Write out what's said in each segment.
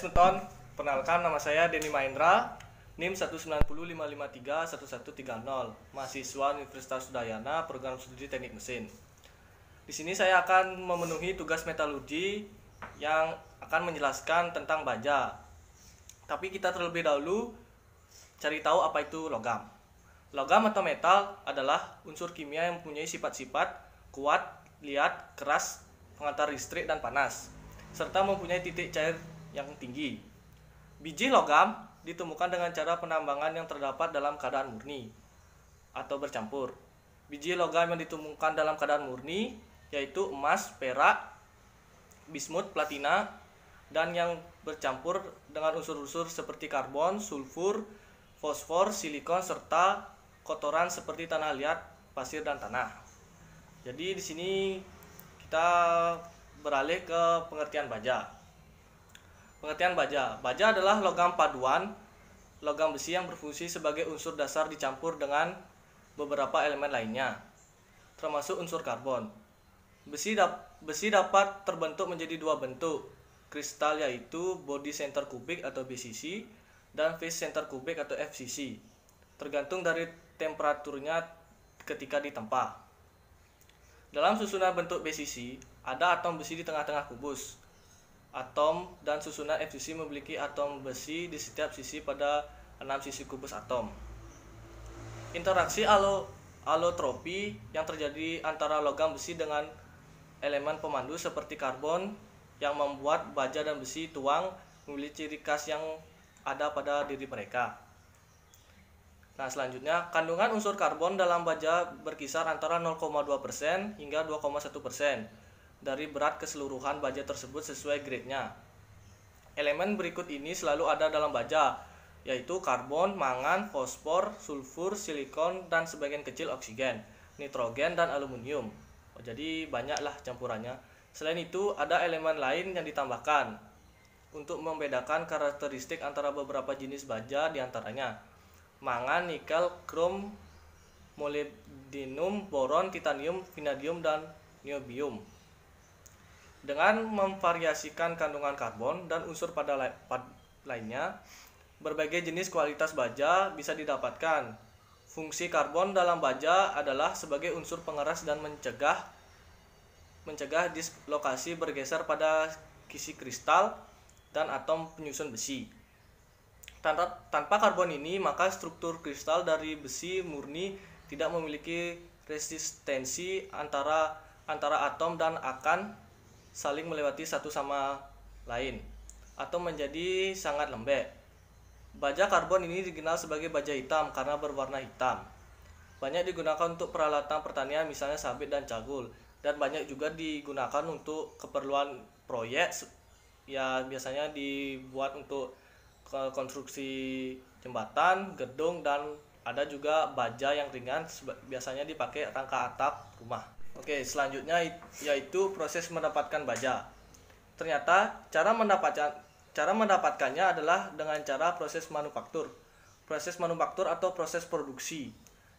Snuton, perkenalkan nama saya Denny Mahendra, NIM 19055531130, mahasiswa Universitas Udayana, program studi Teknik Mesin. Di sini saya akan memenuhi tugas metalurgi yang akan menjelaskan tentang baja. Tapi kita terlebih dahulu cari tahu apa itu logam. Logam atau metal adalah unsur kimia yang mempunyai sifat-sifat kuat, liat, keras, pengantar listrik dan panas, serta mempunyai titik cair yang tinggi. Biji logam ditemukan dengan cara penambangan yang terdapat dalam keadaan murni atau bercampur. Biji logam yang ditemukan dalam keadaan murni yaitu emas, perak, bismut, platina, dan yang bercampur dengan unsur-unsur seperti karbon, sulfur, fosfor, silikon, serta kotoran seperti tanah liat, pasir, dan tanah. Jadi di sini kita beralih ke pengertian baja. Pengertian baja. Baja adalah logam paduan, logam besi yang berfungsi sebagai unsur dasar dicampur dengan beberapa elemen lainnya, termasuk unsur karbon. Besi dapat terbentuk menjadi dua bentuk kristal, yaitu body center kubik atau BCC dan face center kubik atau FCC, tergantung dari temperaturnya ketika ditempa. Dalam susunan bentuk BCC, ada atom besi di tengah-tengah kubus. Atom dan susunan FCC memiliki atom besi di setiap sisi pada 6 sisi kubus atom. Interaksi alotropi yang terjadi antara logam besi dengan elemen pemandu seperti karbon yang membuat baja dan besi tuang memiliki ciri khas yang ada pada diri mereka. Nah, selanjutnya, kandungan unsur karbon dalam baja berkisar antara 0,2% hingga 2,1% dari berat keseluruhan baja tersebut sesuai grade-nya. Elemen berikut ini selalu ada dalam baja, yaitu karbon, mangan, fosfor, sulfur, silikon, dan sebagian kecil oksigen, nitrogen, dan aluminium. Jadi banyaklah campurannya. Selain itu, ada elemen lain yang ditambahkan untuk membedakan karakteristik antara beberapa jenis baja, diantaranya mangan, nikel, krom, molybdenum, boron, titanium, vanadium, dan niobium. Dengan memvariasikan kandungan karbon dan unsur pada lainnya, berbagai jenis kualitas baja bisa didapatkan. Fungsi karbon dalam baja adalah sebagai unsur pengeras dan mencegah dislokasi bergeser pada kisi kristal dan atom penyusun besi. Tanpa karbon ini, maka struktur kristal dari besi murni tidak memiliki resistensi antara atom dan akan saling melewati satu sama lain atau menjadi sangat lembek. Baja karbon ini dikenal sebagai baja hitam karena berwarna hitam. Banyak digunakan untuk peralatan pertanian, misalnya sabit dan cagul, dan banyak juga digunakan untuk keperluan proyek, ya biasanya dibuat untuk konstruksi jembatan, gedung, dan ada juga baja yang ringan, biasanya dipakai rangka atap rumah. Oke, selanjutnya yaitu proses mendapatkan baja. Ternyata cara mendapatkannya adalah dengan cara proses manufaktur. Proses manufaktur atau proses produksi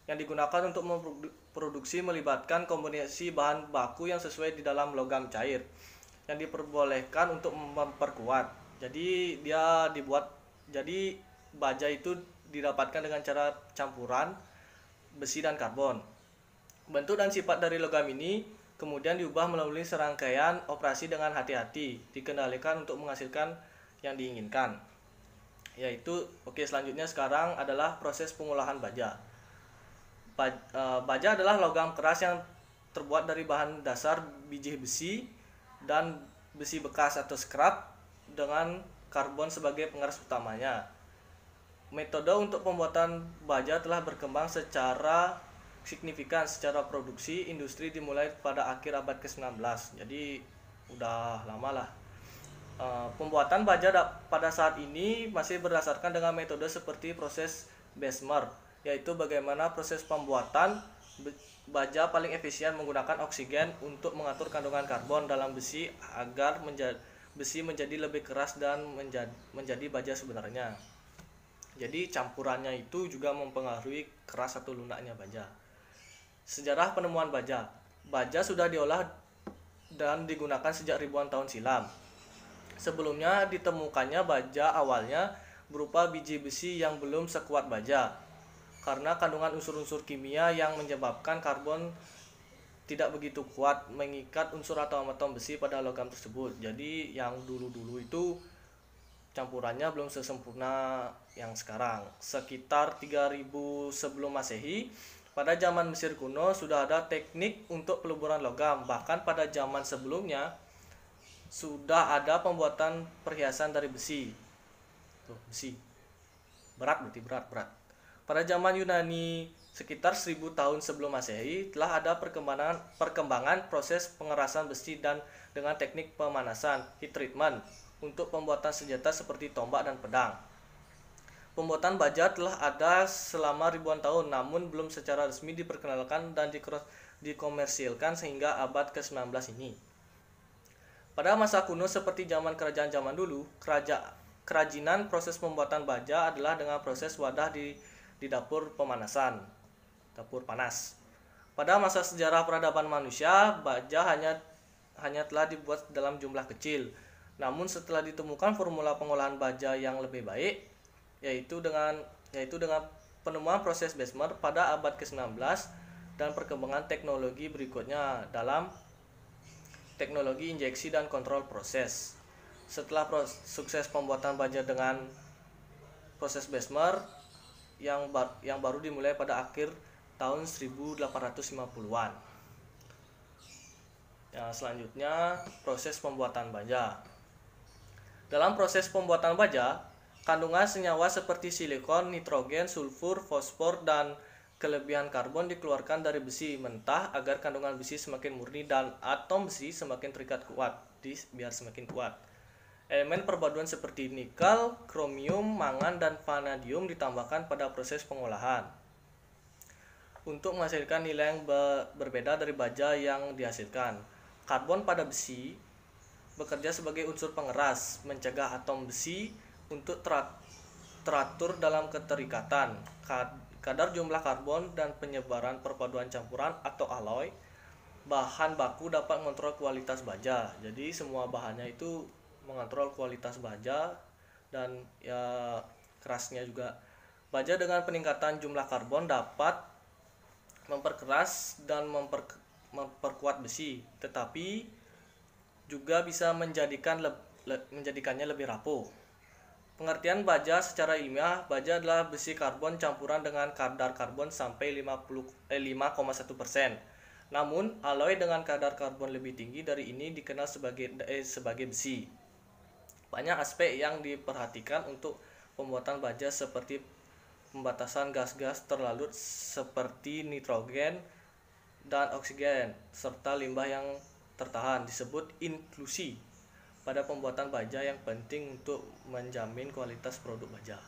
yang digunakan untuk memproduksi melibatkan kombinasi bahan baku yang sesuai di dalam logam cair yang diperbolehkan untuk memperkuat. Jadi baja itu didapatkan dengan cara campuran besi dan karbon. Bentuk dan sifat dari logam ini kemudian diubah melalui serangkaian operasi dengan hati-hati, dikendalikan untuk menghasilkan yang diinginkan. Selanjutnya sekarang adalah proses pengolahan baja. Baja adalah logam keras yang terbuat dari bahan dasar biji besi dan besi bekas atau scrap dengan karbon sebagai pengeras utamanya. Metode untuk pembuatan baja telah berkembang secara signifikan secara produksi industri dimulai pada akhir abad ke-19. Jadi udah lama lah. Pembuatan baja pada saat ini masih berdasarkan dengan metode seperti proses Bessemer, yaitu bagaimana proses pembuatan baja paling efisien menggunakan oksigen untuk mengatur kandungan karbon dalam besi agar besi menjadi lebih keras dan menjadi baja sebenarnya. Jadi campurannya itu juga mempengaruhi keras atau lunaknya baja. Sejarah penemuan baja. Baja sudah diolah dan digunakan sejak ribuan tahun silam. Sebelumnya ditemukannya baja awalnya berupa biji besi yang belum sekuat baja, karena kandungan unsur-unsur kimia yang menyebabkan karbon tidak begitu kuat mengikat unsur atau atom besi pada logam tersebut. Jadi yang dulu-dulu itu campurannya belum sesempurna yang sekarang. Sekitar 3000 sebelum Masehi, pada zaman Mesir kuno sudah ada teknik untuk peluburan logam. Bahkan pada zaman sebelumnya sudah ada pembuatan perhiasan dari besi. Tuh, besi. Berat berarti berat. Pada zaman Yunani sekitar 1000 tahun sebelum Masehi telah ada perkembangan proses pengerasan besi dan dengan teknik pemanasan heat treatment untuk pembuatan senjata seperti tombak dan pedang. Pembuatan baja telah ada selama ribuan tahun, namun belum secara resmi diperkenalkan dan dikomersilkan sehingga abad ke-19 ini. Pada masa kuno seperti zaman kerajaan zaman dulu, kerajinan proses pembuatan baja adalah dengan proses wadah di dapur pemanasan, dapur panas. Pada masa sejarah peradaban manusia, baja hanya telah dibuat dalam jumlah kecil. Namun setelah ditemukan formula pengolahan baja yang lebih baik, yaitu dengan penemuan proses Bessemer pada abad ke-19 dan perkembangan teknologi berikutnya dalam teknologi injeksi dan kontrol proses. Setelah sukses pembuatan baja dengan proses Bessemer yang baru dimulai pada akhir tahun 1850-an. Selanjutnya proses pembuatan baja. Dalam proses pembuatan baja, kandungan senyawa seperti silikon, nitrogen, sulfur, fosfor, dan kelebihan karbon dikeluarkan dari besi mentah agar kandungan besi semakin murni dan atom besi semakin terikat kuat, biar semakin kuat. Elemen perpaduan seperti nikel, kromium, mangan, dan vanadium ditambahkan pada proses pengolahan untuk menghasilkan nilai yang berbeda dari baja yang dihasilkan. Karbon pada besi bekerja sebagai unsur pengeras, mencegah atom besi untuk teratur dalam keterikatan. Kadar jumlah karbon dan penyebaran perpaduan campuran atau alloy bahan baku dapat mengontrol kualitas baja. Jadi semua bahannya itu mengontrol kualitas baja dan ya kerasnya juga. Baja dengan peningkatan jumlah karbon dapat memperkeras dan memperkuat besi, tetapi juga bisa menjadikannya lebih rapuh. Pengertian baja secara ilmiah, baja adalah besi karbon campuran dengan kadar karbon sampai 5,1%. Namun, alloy dengan kadar karbon lebih tinggi dari ini dikenal sebagai besi. Banyak aspek yang diperhatikan untuk pembuatan baja seperti pembatasan gas-gas terlarut seperti nitrogen dan oksigen serta limbah yang tertahan disebut inklusi pada pembuatan baja yang penting untuk menjamin kualitas produk baja.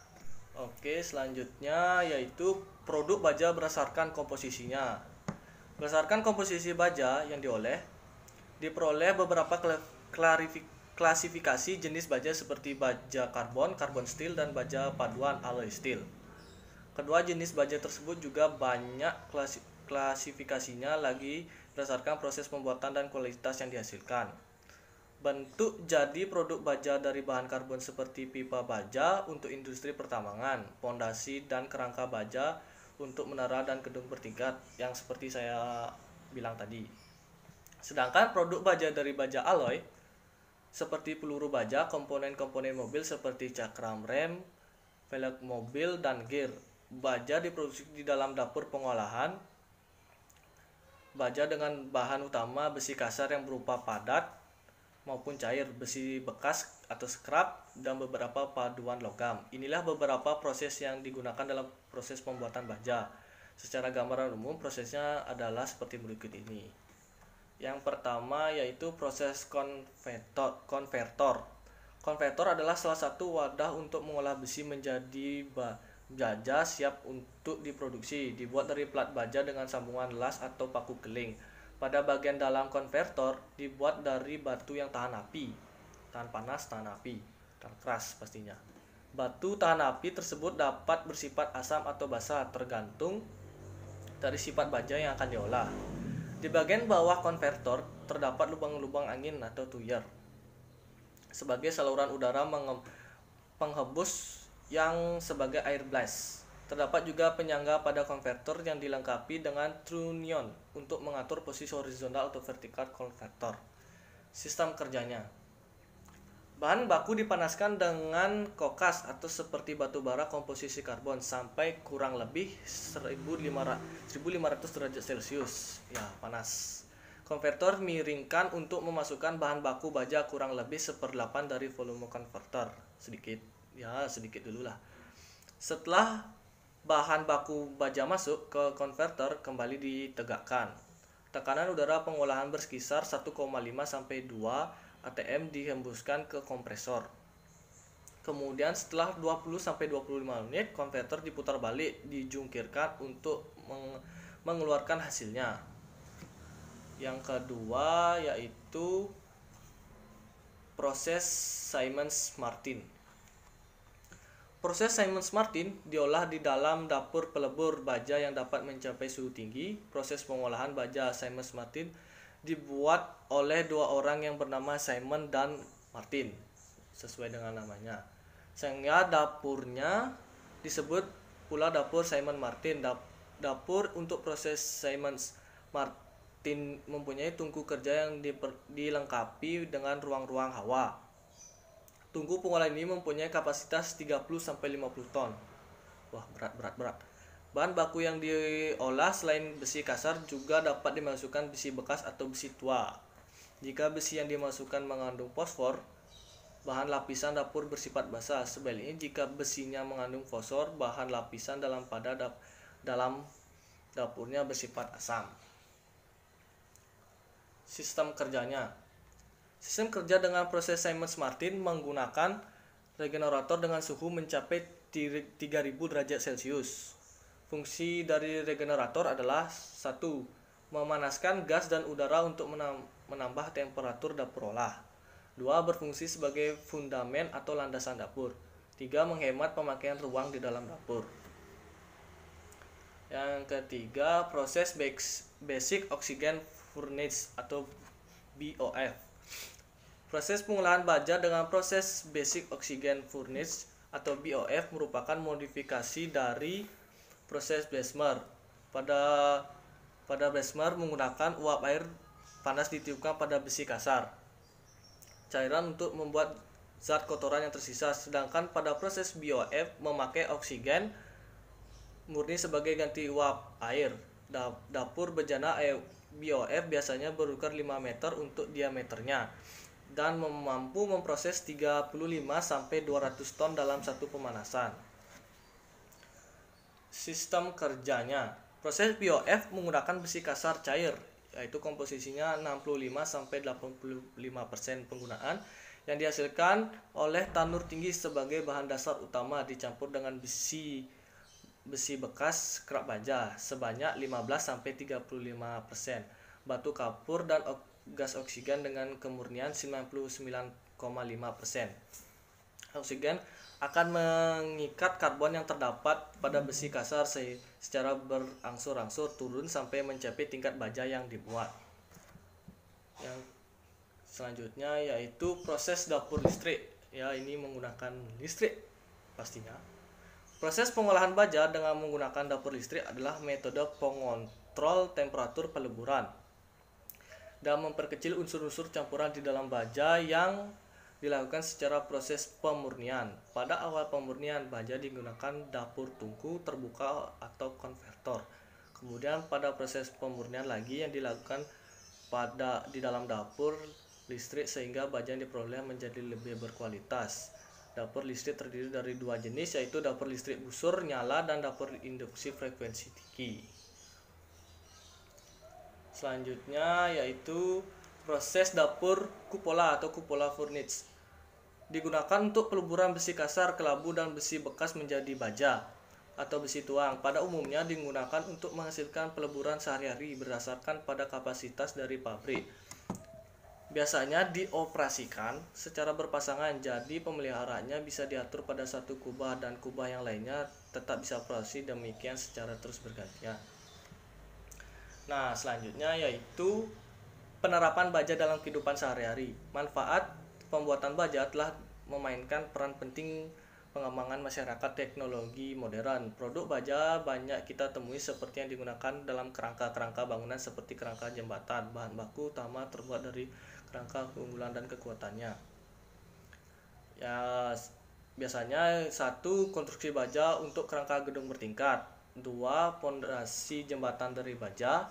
Oke, selanjutnya yaitu produk baja berdasarkan komposisinya. Berdasarkan komposisi baja yang diperoleh beberapa klasifikasi jenis baja seperti baja karbon steel, dan baja paduan alloy steel. Kedua jenis baja tersebut juga banyak klasifikasinya lagi berdasarkan proses pembuatan dan kualitas yang dihasilkan. Bentuk jadi produk baja dari bahan karbon seperti pipa baja untuk industri pertambangan, pondasi dan kerangka baja untuk menara dan gedung bertingkat yang seperti saya bilang tadi. Sedangkan produk baja dari baja alloy seperti peluru baja, komponen-komponen mobil seperti cakram rem, velg mobil, dan gear. Baja diproduksi di dalam dapur pengolahan baja dengan bahan utama besi kasar yang berupa padat maupun cair, besi bekas atau scrap, dan beberapa paduan logam. Inilah beberapa proses yang digunakan dalam proses pembuatan baja. Secara gambaran umum prosesnya adalah seperti berikut ini. Yang pertama yaitu proses konvertor. Konvertor adalah salah satu wadah untuk mengolah besi menjadi baja siap untuk diproduksi. Dibuat dari plat baja dengan sambungan las atau paku keling. Pada bagian dalam konvertor dibuat dari batu yang tahan api, tahan panas, tahan api, dan keras pastinya. Batu tahan api tersebut dapat bersifat asam atau basa tergantung dari sifat baja yang akan diolah. Di bagian bawah konvertor terdapat lubang-lubang angin atau tuyer. sebagai saluran udara penghembus yang sebagai air blast. Terdapat juga penyangga pada konverter yang dilengkapi dengan trunnion untuk mengatur posisi horizontal atau vertikal konverter. Sistem kerjanya. Bahan baku dipanaskan dengan kokas atau seperti batu bara komposisi karbon sampai kurang lebih 1500 derajat Celcius. Ya, panas. Konverter miringkan untuk memasukkan bahan baku baja kurang lebih 1/8 dari volume konverter. Sedikit dulu lah. Setelah bahan baku baja masuk ke konverter, kembali ditegakkan. Tekanan udara pengolahan berkisar 1,5 sampai 2 atm dihembuskan ke kompresor. Kemudian setelah 20 sampai 25 menit, konverter diputar balik, dijungkirkan untuk mengeluarkan hasilnya. Yang kedua yaitu proses Siemens-Martin. Proses Siemens-Martin diolah di dalam dapur pelebur baja yang dapat mencapai suhu tinggi. Proses pengolahan baja Siemens-Martin dibuat oleh dua orang yang bernama Simon dan Martin, sesuai dengan namanya. Sehingga dapurnya disebut pula dapur Simon-Martin. Dapur untuk proses Siemens-Martin mempunyai tungku kerja yang dilengkapi dengan ruang-ruang hawa. Tungku pengolahan ini mempunyai kapasitas 30-50 ton. Wah, berat. Bahan baku yang diolah selain besi kasar juga dapat dimasukkan besi bekas atau besi tua. Jika besi yang dimasukkan mengandung fosfor, bahan lapisan dapur bersifat basah. Sebaliknya jika besinya mengandung fosfor, bahan lapisan dalam dapurnya bersifat asam. Sistem kerjanya. Sistem kerja dengan proses Siemens-Martin menggunakan regenerator dengan suhu mencapai 3000 derajat Celcius. Fungsi dari regenerator adalah 1. Memanaskan gas dan udara untuk menambah temperatur dapur olah. 2. Berfungsi sebagai fundamen atau landasan dapur. 3. Menghemat pemakaian ruang di dalam dapur. Yang ketiga, proses Basic Oxygen Furnace atau BOF. Proses pengolahan baja dengan proses Basic Oxygen Furnace atau BOF merupakan modifikasi dari proses Bessemer. Pada Bessemer menggunakan uap air panas ditiupkan pada besi kasar, cairan untuk membuat zat kotoran yang tersisa. Sedangkan pada proses BOF memakai oksigen murni sebagai ganti uap air. Dapur bejana BOF biasanya berukur 5 meter untuk diameternya dan mampu memproses 35 sampai 200 ton dalam satu pemanasan. Sistem kerjanya. Proses BOF menggunakan besi kasar cair, yaitu komposisinya 65 sampai 85% penggunaan yang dihasilkan oleh tanur tinggi sebagai bahan dasar utama, dicampur dengan besi bekas scrap baja sebanyak 15 sampai 35%, batu kapur dan gas oksigen dengan kemurnian 99,5%. Oksigen akan mengikat karbon yang terdapat pada besi kasar secara berangsur-angsur turun sampai mencapai tingkat baja yang dibuat. Yang selanjutnya yaitu proses dapur listrik. Ya, ini menggunakan listrik pastinya. Proses pengolahan baja dengan menggunakan dapur listrik adalah metode pengontrol temperatur peleburan dan memperkecil unsur-unsur campuran di dalam baja yang dilakukan secara proses pemurnian. Pada awal pemurnian, baja digunakan dapur tungku terbuka atau konverter. Kemudian pada proses pemurnian lagi yang dilakukan di dalam dapur listrik sehingga baja yang diperoleh menjadi lebih berkualitas. Dapur listrik terdiri dari dua jenis, yaitu dapur listrik busur nyala dan dapur induksi frekuensi tinggi. Selanjutnya yaitu proses dapur kupola atau kupola furnace. Digunakan untuk peluburan besi kasar, kelabu dan besi bekas menjadi baja atau besi tuang. Pada umumnya digunakan untuk menghasilkan peleburan sehari-hari berdasarkan pada kapasitas dari pabrik. Biasanya dioperasikan secara berpasangan, jadi pemeliharaannya bisa diatur pada satu kubah dan kubah yang lainnya tetap bisa operasi demikian secara terus bergantian. Nah, selanjutnya yaitu penerapan baja dalam kehidupan sehari-hari. Manfaat pembuatan baja telah memainkan peran penting pengembangan masyarakat teknologi modern. Produk baja banyak kita temui seperti yang digunakan dalam kerangka-kerangka bangunan seperti kerangka jembatan. Bahan baku utama terbuat dari kerangka keunggulan dan kekuatannya. Ya, biasanya satu, konstruksi baja untuk kerangka gedung bertingkat. Dua, pondasi jembatan dari baja.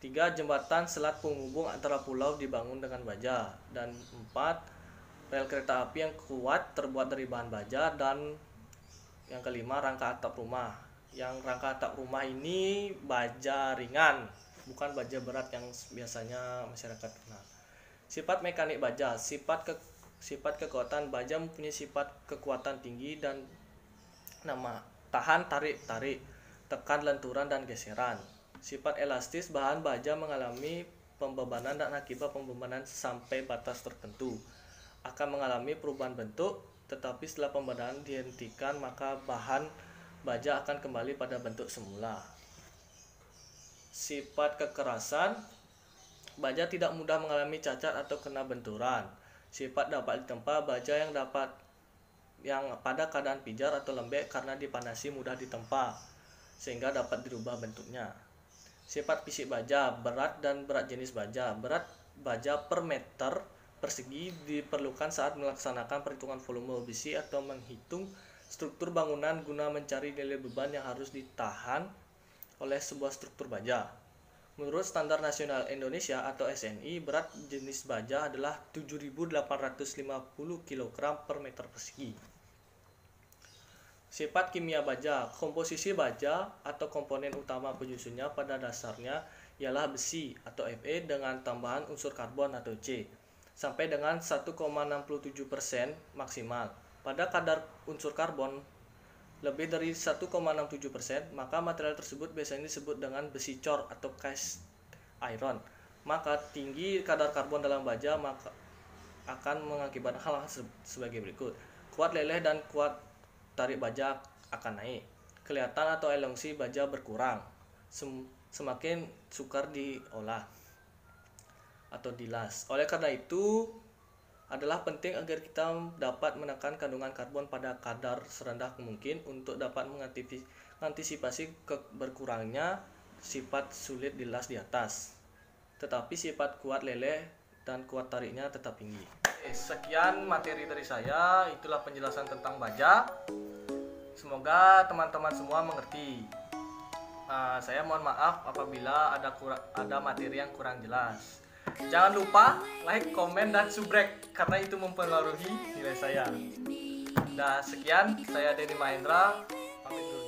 Tiga, jembatan selat penghubung antara pulau dibangun dengan baja. Dan empat, rel kereta api yang kuat terbuat dari bahan baja. Dan yang kelima, rangka atap rumah. Yang rangka atap rumah ini baja ringan, bukan baja berat yang biasanya masyarakat kenal. Sifat mekanik baja. Sifat kekuatan baja mempunyai sifat kekuatan tinggi dan tahan tarik, tekan lenturan dan geseran. Sifat elastis, bahan baja mengalami pembebanan dan akibat pembebanan sampai batas tertentu akan mengalami perubahan bentuk, tetapi setelah pembebanan dihentikan maka bahan baja akan kembali pada bentuk semula. Sifat kekerasan, baja tidak mudah mengalami cacat atau kena benturan. Sifat dapat ditempa, baja yang pada keadaan pijar atau lembek karena dipanasi mudah ditempa sehingga dapat dirubah bentuknya. Sifat fisik baja, berat dan berat jenis baja. Berat baja per meter persegi diperlukan saat melaksanakan perhitungan volume besi atau menghitung struktur bangunan guna mencari nilai beban yang harus ditahan oleh sebuah struktur baja. Menurut Standar Nasional Indonesia atau SNI, berat jenis baja adalah 7.850 kg per meter persegi. Sifat kimia baja. Komposisi baja atau komponen utama penyusunnya pada dasarnya ialah besi atau Fe dengan tambahan unsur karbon atau C sampai dengan 1,67% maksimal. Pada kadar unsur karbon lebih dari 1,67%, maka material tersebut biasanya disebut dengan besi cor atau cast iron. Maka tinggi kadar karbon dalam baja maka akan mengakibatkan hal sebagai berikut. Kuat leleh dan kuat tarik baja akan naik. Kelihatan atau elongsi baja berkurang semakin sukar diolah atau dilas. Oleh karena itu adalah penting agar kita dapat menekan kandungan karbon pada kadar serendah mungkin untuk dapat mengantisipasi berkurangnya sifat sulit dilas di atas. Tetapi sifat kuat leleh dan kuat tariknya tetap tinggi. Sekian materi dari saya, itulah penjelasan tentang baja. Semoga teman-teman semua mengerti. Saya mohon maaf apabila ada materi yang kurang jelas. Jangan lupa like, komen, dan subrek karena itu mempengaruhi nilai saya. Nah, sekian, saya Denny Mahendra, pamit dulu.